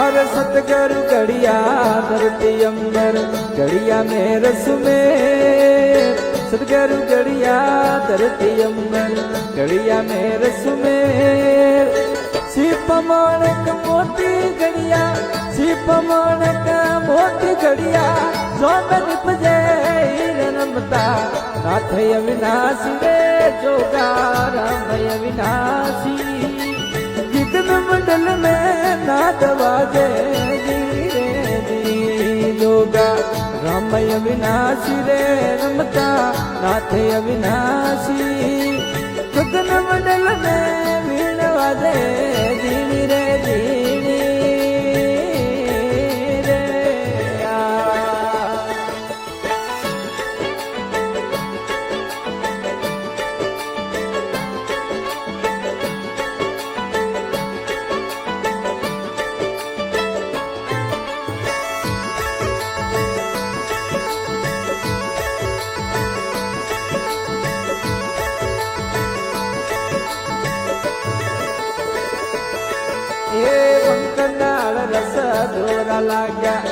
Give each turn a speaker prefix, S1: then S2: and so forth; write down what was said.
S1: और सतगुरु घड़िया धरती अंबर घड़िया में रस में सतगुरु घड़िया धरती अंबर घड़िया में रस में सिप माणक मोती घड़िया सिप माणक मोती घड़िया जो में निपजे रमता नाथ अविनाशी रे जोगा राम अविनाशी विघ्न मंडल में नाद बाजे धीरे धी जोगा राम अविनाशी रे रमता नाथ अविनाशी विघ्न मंडल में वीण बाजे धीरे रे धीरे એ બંકનાળ રસ દોરા લાગ્યા